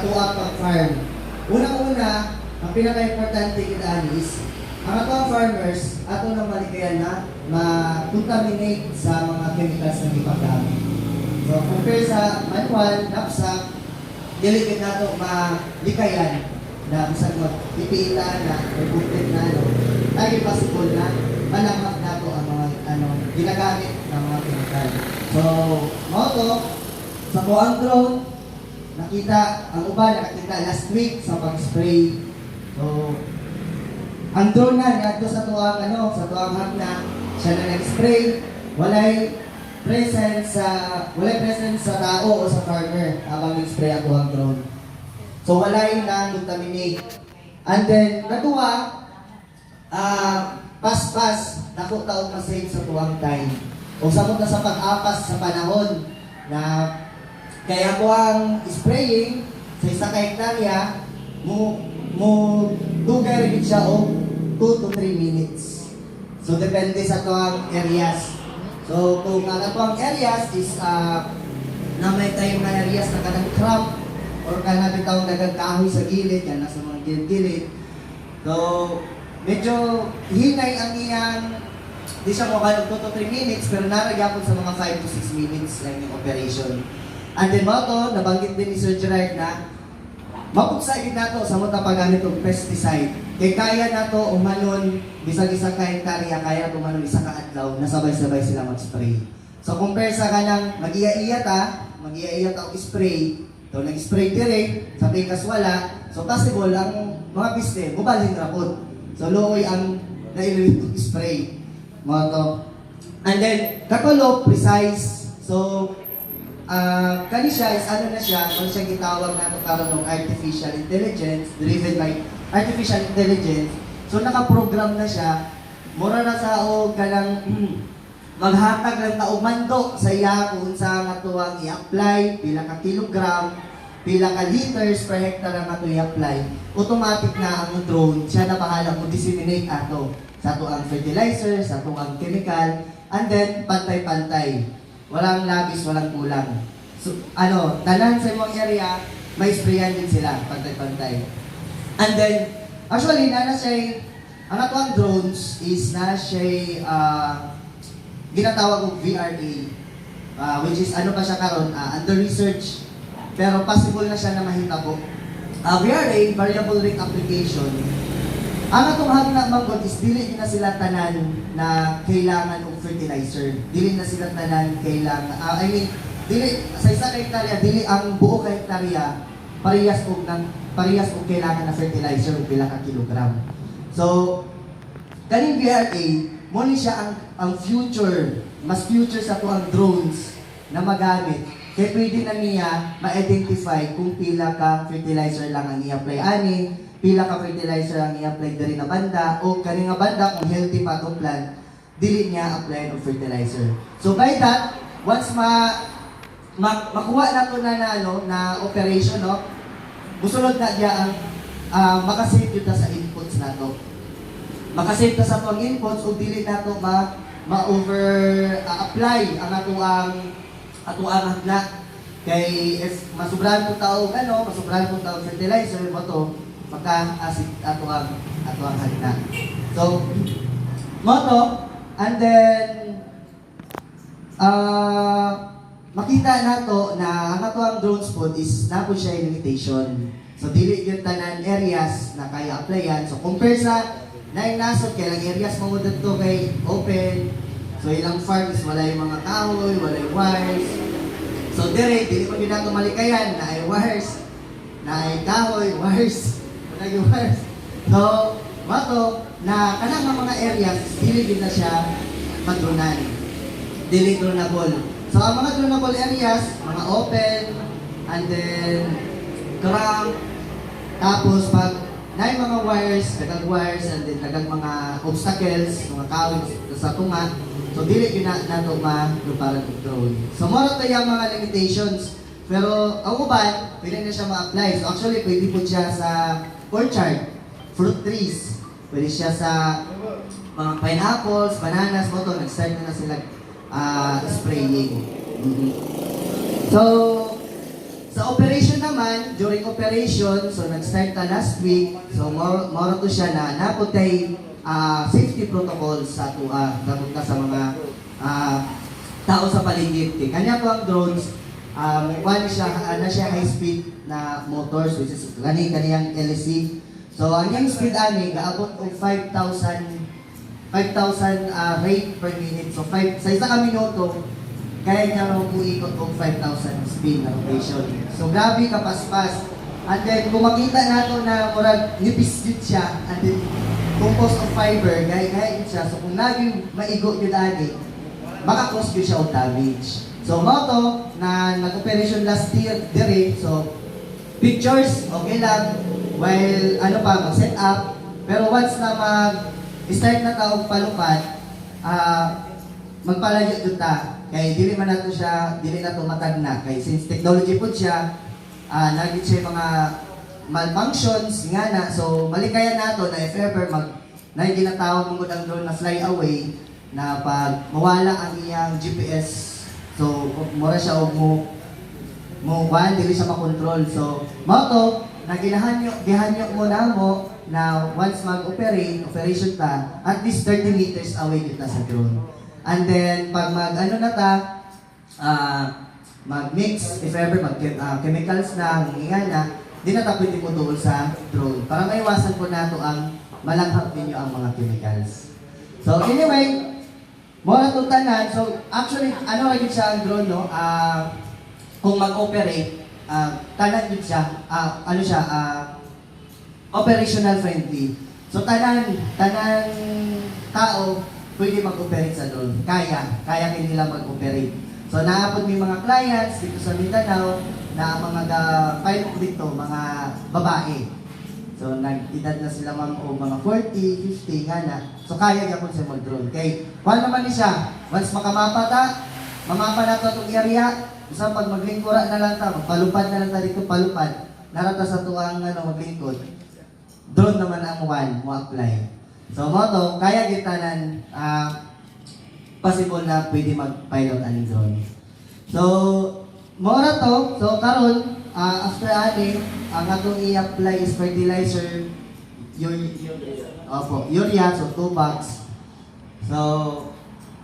tuwa pag-farm. Unang-una, ang pinaka-importante kita is, ang atong farmers, ato nang malikayan na ma-contaminate sa mga chemicals na ipagamit. So, compare sa manual, knapsack, delicate na ito malikayan na bisag mag-ipiitan na, may buklit na lagi possible na malamang na ito ang mga ginagamit ng mga chemical. So, moto, sa buang drone, nakita, ang uban nakita last week sa pag-spray. So, ang drone na ngadto sa tuwang sa tuwang hagna, siya na nag-spray, walay presence sa tao o sa farmer habang nag-spray ang tuwang drone. So, walay na contaminate. And then, natuwa, pas-pas, naku taon masave sa tuwang time. O sabot na sa pag-apas sa panahon na kaya po ang spraying sa isa ka hektarya, mo dugay rin siya o 2 to 3 minutes. So, depende sa tuwang areas. So, kung ang tuwang areas is na may tayong mga areas na kanang crop or kanang tawag dagang kahoy sa gilid, yan nasa mga gilid-gilid. So, medyo hinay ang iyang, di siya mukha ng 2 to 3 minutes, pero naragapon sa mga 5 to 6 minutes lang yung operation. And then mo to, nabanggit din ni Sir Gerard na mapugsain na to sa mga paggamit ng pesticide. Kaya kaya na to umanon, bisag-isa ka hektarya, kaya to umanon isa ka adlaw, nasabay-sabay sila mag-spray. So compare sa kanang mag-iya-iya ta o spray, to nag-spray direct, sa pikas wala, so possible ang mga piste, mubalhin rapod. So looy ang nailuwit ng spray. Mo to. And then, katulo, precise. So, kani siya is ano na siya, kung siya gitawag na karon ng artificial intelligence, driven by artificial intelligence. So naka-program na siya, mura na sa og kanang maghatag lang ta og mando sa iya kung sa nga tuwang i-apply, pila ka kilogram, pila ka liters per hectare ang ato i-apply. Automatic na ang drone, siya na bahala mo disseminate ato sa ato ang fertilizer, sa ato ang chemical, and then pantay-pantay. Walang labis, walang kulang. So, tanan sa mga area, may sprayan din sila, pantay-pantay. And then, actually, ang atong drones is ginatawag ng VRA, which is pa siya karon under research, pero possible na siya na mahitabo. VRA, Variable Rate Application, ang atong hagna mangkot is dili na sila tanan na kailangan og fertilizer. Dili na sila tanan kailangan dili sa isa ka hektarya, dili ang buo ka hektarya parehas og kailangan na fertilizer og pila ka kilogram. So kaning VRA mo ni siya ang future, mas future sa tuang drones na magamit. Kaya pwede na niya ma-identify kung pila ka fertilizer lang ang i-apply ani, pila ka fertilizer ang i-apply diri na banda, o kani nga banda kung healthy pa itong plant, dili niya apply ng fertilizer. So by that, once makuha na ito na operation, musunod na diya ang makasave yun sa inputs na ito. Makasave na sa itong inputs, o dili na ito ma-over-apply ang atuang hagna. Kay if masubrahan po tao fertilizer mo to, maka-acid ato ang hagna. So, moto, and then makita nato na ang ato ang drones pod is napo siya limitation. So, dili yung tanan areas na kaya applyan. So, compare sa nasod kay lang areas mo dito kay open. So, ilang farm is wala yung mga kahoy, wala yung wires. So, dili ko nato malikayan na ay wires, na ay kahoy, wires. So, mato, na kanang mga areas, dili din na siya madrunan. Dili dronable. So, ang mga dronable areas, mga open, and then, crank, tapos pag na mga wires, dagang wires, and then dagang mga obstacles, mga kahoy sa tunga, so dili yun na ito ma-luparan ng drone. So, mara tayo ang mga limitations. Pero, ang uban, pwede na siya ma-apply. So, actually, pwede po siya sa orchard, fruit trees. Pwede siya sa mga pineapples, bananas, moto, nag-start na sila spraying. So, Sa operation naman, during operation, so nag-start na last week, so moro to siya na naputay safety protocols sa dapat na sa mga tao sa paligid. Kanya po ang drones, one siya, siya high speed na motors, which is kaniyang LSC. So ang yung speed ani, gaabot og 5,000 rate per minute. So sa isa ka minuto, kaya niya raw uikot kong 5,000 speed na rotation. So grabe kapaspas. And then kung makita nato na murag nipis yun siya, and then composed of fiber, gaya yun siya. So kung naging maigo yun lagi, maka-cause yun siya of damage. So moto na nag-operation last year dire, so pictures okay lang while mag-set up, pero once na mag-start na taong palupad, magpalayo yun ta. Kaya dili man nato siya, dili na to matag na. Kaya since technology po siya, nagit siya mga malfunctions nga na. So malikayan nato na if ever ginatawag mo ang drone na fly away, na pag mawala ang iyang GPS, so mura siya og mo dili siya makontrol. So moto na gihanyo mo na mo na once operation ta, at least 30 meters away kita sa drone. And then, pag mag-mix, if ever, chemicals na, hingana, di na tayo pwede mo doon sa drone. Para maiwasan po nato ang malanghap ninyo ang mga chemicals. So, anyway, mula itong tanan. So, actually, rin siya ang drone, no? Kung mag-operate, tanan din siya, operational friendly. So, tanan tao, pwede mag-operate sa drone. Kaya nila mag-operate. So, naabot may mga clients dito sa Mindanao na mga pilot dito, mga babae. So, nag-edad na sila o mga 40, 50, nga na. So, kaya yapon siya mag-drone. Okay? Kung naman siya, once mamapa na ito itong area, isang pag maglingkura na lang ta, magpalupad na lang ta dito, palupad, narata sa tuwang maglingkod, drone naman ang mo apply. So, moto, kaya gitanan possible na pwede mag-pilot ang drone. So, mora to. So, karon after ang atong i-apply is fertilizer, urea, so 2 bags. So,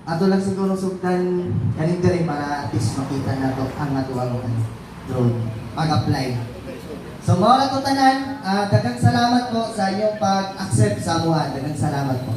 ato lang siguro sugdan kanin diri para at least makita nato ang atuang drone pag-apply. So, mora to tanan, daghang salamat po sa inyong pag-accept sa amuha. Daghang salamat po.